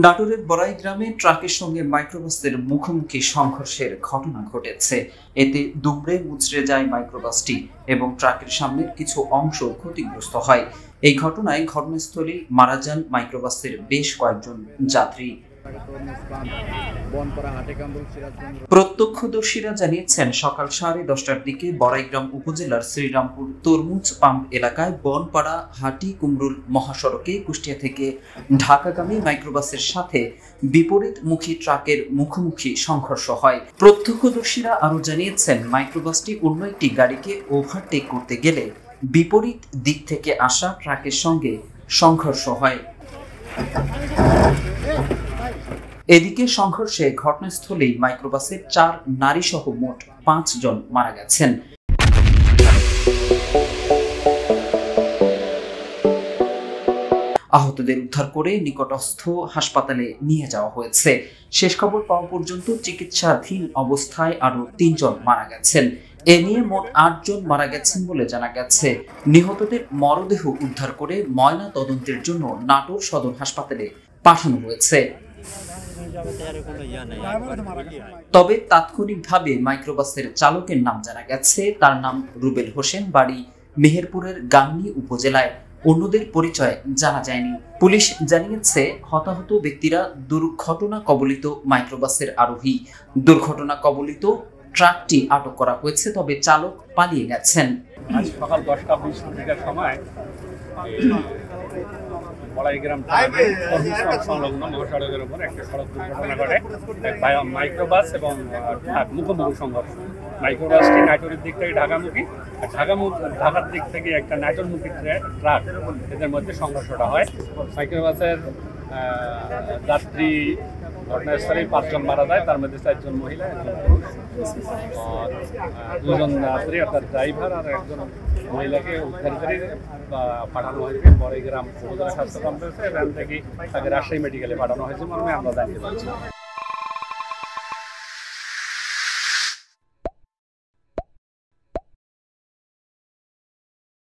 নাটোরের বড়াই গ্রামে ট্রাকের সঙ্গে মাইক্রোবাসের মুখোমুখি সংঘর্ষের ঘটনা ঘটেছে। এতে দুমড়ে মুচড়ে যায় মাইক্রোবাসটি এবং ট্রাকের সামনের কিছু অংশ ক্ষতিগ্রস্ত হয়। এই ঘটনায় ঘটনাস্থলে মারা যান মাইক্রোবাসের বেশ কয়েকজন যাত্রী। প্রত্যক্ষদর্শীরা জানিয়েছেন, সকাল 10:30টার দিকে বড়াইগ্রাম উপজেলার শ্রীরামপুর তরমুজ পাম্প এলাকায় বনপাড়া হাটি কুমরুল মহাসড়কে কুষ্টিয়া থেকে ঢাকাগামী মাইক্রোবাসের সাথে বিপরীতমুখী ট্রাকের মুখোমুখি সংঘর্ষ হয়। প্রত্যক্ষদর্শীরা আরও জানিয়েছেন, মাইক্রোবাসটি অন্য একটি গাড়িকে ওভারটেক করতে গেলে বিপরীত দিক থেকে আসা ট্রাকের সঙ্গে সংঘর্ষ হয়। এদিকে সংঘর্ষে ঘটনাস্থলেই মাইক্রোবাসের 4 নারী সহ মোট 5 জন মারা গেছেন। আহতদের উদ্ধার করে নিকটস্থ হাসপাতালে নিয়ে যাওয়া হয়েছে। শেষ খবর পাওয়া পর্যন্ত চিকিৎসাধীন অবস্থায় আরও 3 জন মারা গেছেন। এ নিয়ে মোট 8 জন মারা গেছেন বলে জানা গেছে। নিহতদের মরদেহ উদ্ধার করে ময়না তদন্তের জন্য নাটোর সদর হাসপাতালে পাঠানো হয়েছে। তবে তাৎক্ষণিকভাবে মাইক্রোবাসের চালকের নাম জানা গেছে। তার নাম রুবেল হোসেন, বাড়ি মেহেরপুরের গাংনী উপজেলায়। অন্যদের পরিচয় জানা যায়নি। পুলিশ জানিয়েছে, হতাহত ব্যক্তিরা দুর্ঘটনা কবলিত মাইক্রোবাসের আরোহী। দুর্ঘটনা কবলিত ট্রাকটি আটক করা হয়েছে, তবে চালক পালিয়ে গেছেন। আজ সকাল 10:20 সময় বড়াইগ্রাম সংলগ্ন মহাসড়কের উপর একটা সড়ক দুর্ঘটনা ঘটে। মাইক্রোবাস এবং ট্রাক মুখোমুখি সংঘর্ষ। মাইক্রোবাসটি নাটোরের দিক থেকে ঢাকামুখী, ঢাকার দিক থেকে একটা নাটোরমুখী ট্রাক, এদের মধ্যে সংঘর্ষটা হয়। মাইক্রোবাসের যাত্রী ঘটনাস্থলেই 5 জন মারা যায়, তার মধ্যে 4 জন মহিলা, 1 জন পুরুষ। 2 জন যাত্রী অর্থাৎ ড্রাইভার আর 1 জন মহিলাকে উদ্ধার করে পাঠানো হয়েছে বড়াইগ্রাম উপজেলা স্বাস্থ্য কমপ্লেক্সে। এখান থেকে তাকে রাজশাহী মেডিকেলে পাঠানো হয়েছে মর্মে আমরা জানতে পারছি।